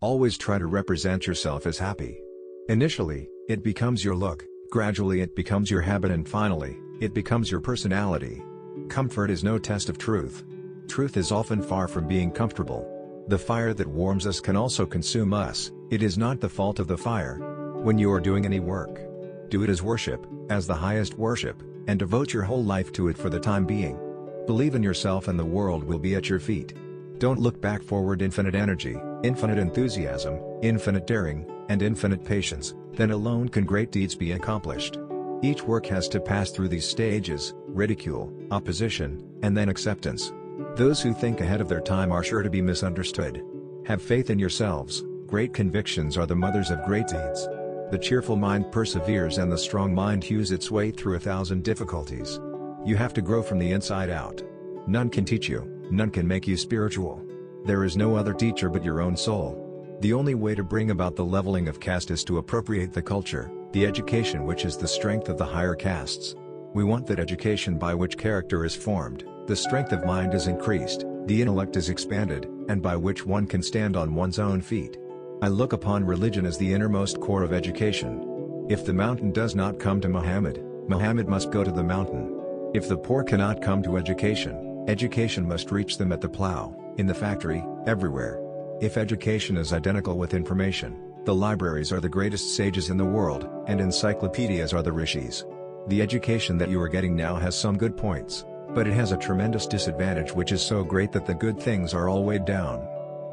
Always try to represent yourself as happy. Initially, it becomes your look, gradually it becomes your habit, and finally, it becomes your personality. Comfort is no test of truth. Truth is often far from being comfortable. The fire that warms us can also consume us. It is not the fault of the fire. When you are doing any work, do it as worship, as the highest worship, and devote your whole life to it for the time being. Believe in yourself and the world will be at your feet. Don't look back. Forward infinite energy, infinite enthusiasm, infinite daring, and infinite patience, then alone can great deeds be accomplished. Each work has to pass through these stages: ridicule, opposition, and then acceptance. Those who think ahead of their time are sure to be misunderstood. Have faith in yourselves. Great convictions are the mothers of great deeds. The cheerful mind perseveres and the strong mind hews its way through 1,000 difficulties. You have to grow from the inside out. None can teach you, none can make you spiritual. There is no other teacher but your own soul. The only way to bring about the leveling of caste is to appropriate the culture, the education which is the strength of the higher castes. We want that education by which character is formed, the strength of mind is increased, the intellect is expanded, and by which one can stand on one's own feet. I look upon religion as the innermost core of education. If the mountain does not come to Muhammad, Muhammad must go to the mountain. If the poor cannot come to education, education must reach them at the plow, in the factory, everywhere. If education is identical with information, the libraries are the greatest sages in the world, and encyclopedias are the rishis. The education that you are getting now has some good points, but it has a tremendous disadvantage which is so great that the good things are all weighed down.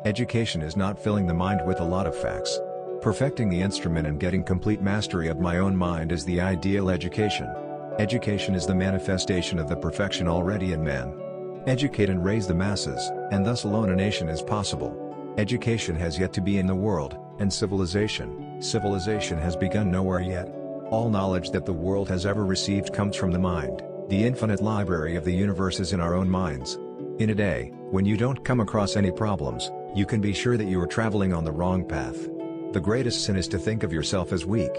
Education is not filling the mind with a lot of facts. Perfecting the instrument and getting complete mastery of my own mind is the ideal education. Education is the manifestation of the perfection already in man. Educate and raise the masses, and thus alone a nation is possible. Education has yet to be in the world, and civilization has begun nowhere yet. All knowledge that the world has ever received comes from the mind. The infinite library of the universe is in our own minds. In a day, when you don't come across any problems, you can be sure that you are traveling on the wrong path. The greatest sin is to think of yourself as weak.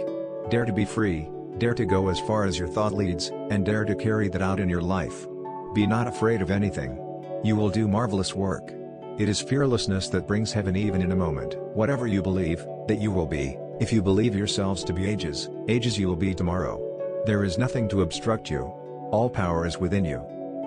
Dare to be free, dare to go as far as your thought leads, and dare to carry that out in your life. Be not afraid of anything. You will do marvelous work. It is fearlessness that brings heaven even in a moment. Whatever you believe, that you will be. If you believe yourselves to be ages you will be tomorrow. There is nothing to obstruct you. All power is within you.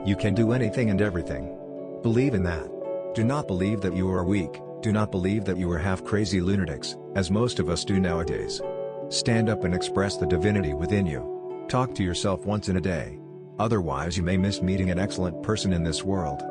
You can do anything and everything. Believe in that. Do not believe that you are weak, do not believe that you are half-crazy lunatics, as most of us do nowadays. Stand up and express the divinity within you. Talk to yourself once in a day. Otherwise you may miss meeting an excellent person in this world.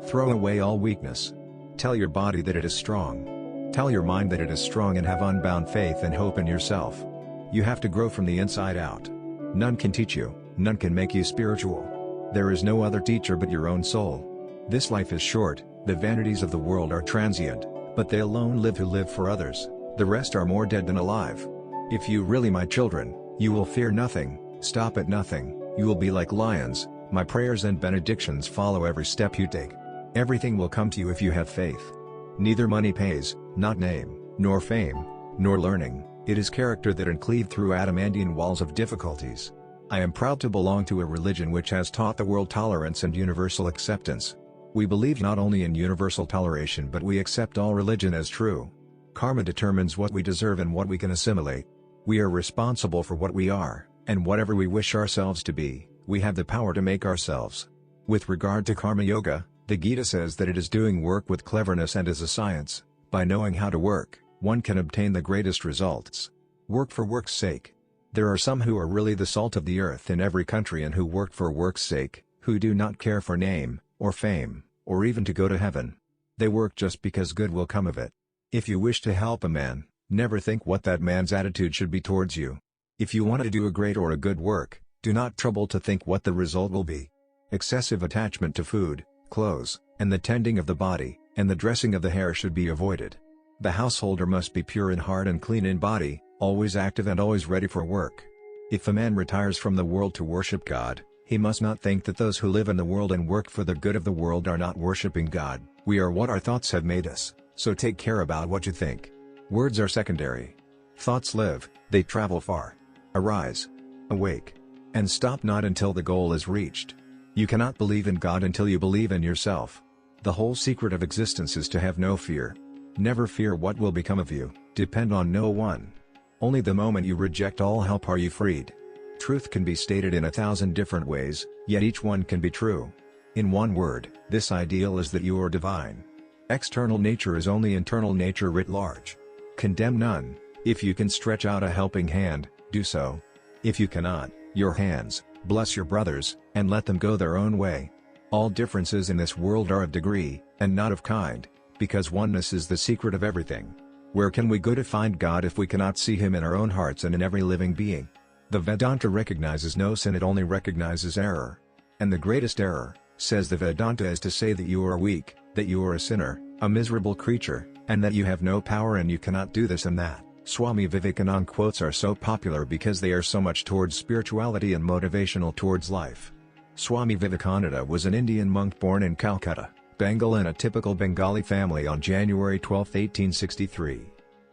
Throw away all weakness. Tell your body that it is strong. Tell your mind that it is strong and have unbound faith and hope in yourself. You have to grow from the inside out. None can teach you, none can make you spiritual. There is no other teacher but your own soul. This life is short, the vanities of the world are transient, but they alone live who live for others, the rest are more dead than alive. If you really my children, you will fear nothing, stop at nothing, you will be like lions, my prayers and benedictions follow every step you take. Everything will come to you if you have faith. Neither money pays, not name, nor fame, nor learning, it is character that uncleave through adamantian walls of difficulties. I am proud to belong to a religion which has taught the world tolerance and universal acceptance. We believe not only in universal toleration but we accept all religion as true. Karma determines what we deserve and what we can assimilate. We are responsible for what we are, and whatever we wish ourselves to be, we have the power to make ourselves. With regard to karma yoga, the Gita says that it is doing work with cleverness and as a science. By knowing how to work, one can obtain the greatest results. Work for work's sake. There are some who are really the salt of the earth in every country and who work for work's sake, who do not care for name, or fame, or even to go to heaven. They work just because good will come of it. If you wish to help a man, never think what that man's attitude should be towards you. If you want to do a great or a good work, do not trouble to think what the result will be. Excessive attachment to food, clothes, and the tending of the body, and the dressing of the hair should be avoided. The householder must be pure in heart and clean in body, always active and always ready for work. If a man retires from the world to worship God, he must not think that those who live in the world and work for the good of the world are not worshipping God. We are what our thoughts have made us, so take care about what you think. Words are secondary. Thoughts live, they travel far. Arise. Awake. And stop not until the goal is reached. You cannot believe in God until you believe in yourself. The whole secret of existence is to have no fear. Never fear what will become of you, depend on no one. Only the moment you reject all help are you freed. Truth can be stated in 1,000 different ways, yet each one can be true. In one word, this ideal is that you are divine. External nature is only internal nature writ large. Condemn none. If you can stretch out a helping hand, do so. If you cannot, your hands, bless your brothers, and let them go their own way. All differences in this world are of degree, and not of kind, because oneness is the secret of everything. Where can we go to find God if we cannot see Him in our own hearts and in every living being? The Vedanta recognizes no sin, it only recognizes error. And the greatest error, says the Vedanta, is to say that you are weak, that you are a sinner, a miserable creature, and that you have no power and you cannot do this and that. Swami Vivekananda quotes are so popular because they are so much towards spirituality and motivational towards life. Swami Vivekananda was an Indian monk born in Calcutta, Bengal, in a typical Bengali family on January 12, 1863.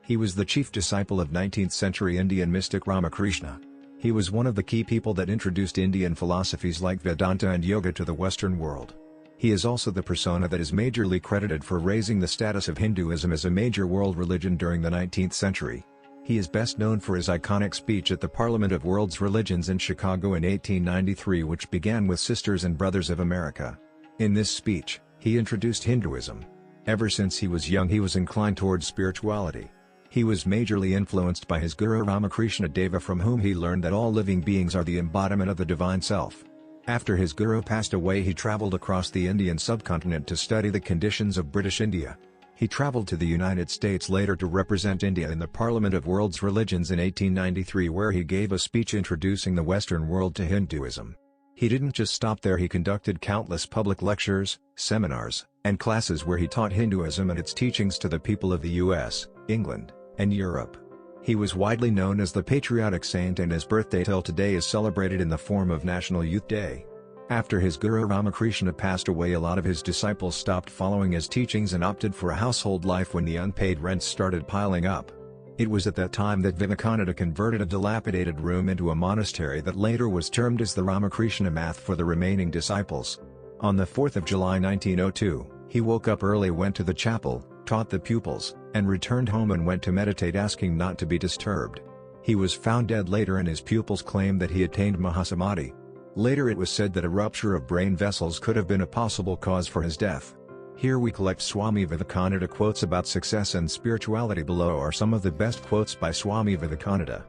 He was the chief disciple of 19th-century Indian mystic Ramakrishna. He was one of the key people that introduced Indian philosophies like Vedanta and yoga to the Western world. He is also the persona that is majorly credited for raising the status of Hinduism as a major world religion during the 19th century. He is best known for his iconic speech at the Parliament of World's Religions in Chicago in 1893, which began with Sisters and Brothers of America. In this speech, he introduced Hinduism. Ever since he was young, he was inclined towards spirituality. He was majorly influenced by his guru Ramakrishna Deva, from whom he learned that all living beings are the embodiment of the divine self. After his guru passed away, he traveled across the Indian subcontinent to study the conditions of British India. He traveled to the United States later to represent India in the Parliament of World's Religions in 1893, where he gave a speech introducing the Western world to Hinduism. He didn't just stop there, he conducted countless public lectures, seminars, and classes where he taught Hinduism and its teachings to the people of the US, England, and Europe. He was widely known as the patriotic saint, and his birthday till today is celebrated in the form of National Youth Day. After his guru Ramakrishna passed away, a lot of his disciples stopped following his teachings and opted for a household life when the unpaid rents started piling up. It was at that time that Vivekananda converted a dilapidated room into a monastery that later was termed as the Ramakrishna Math for the remaining disciples. On the 4th of July 1902, he woke up early, went to the chapel, taught the pupils, and returned home and went to meditate, asking not to be disturbed. He was found dead later, and his pupils claimed that he attained Mahasamadhi. Later it was said that a rupture of brain vessels could have been a possible cause for his death. Here we collect Swami Vivekananda quotes about success and spirituality. Below are some of the best quotes by Swami Vivekananda.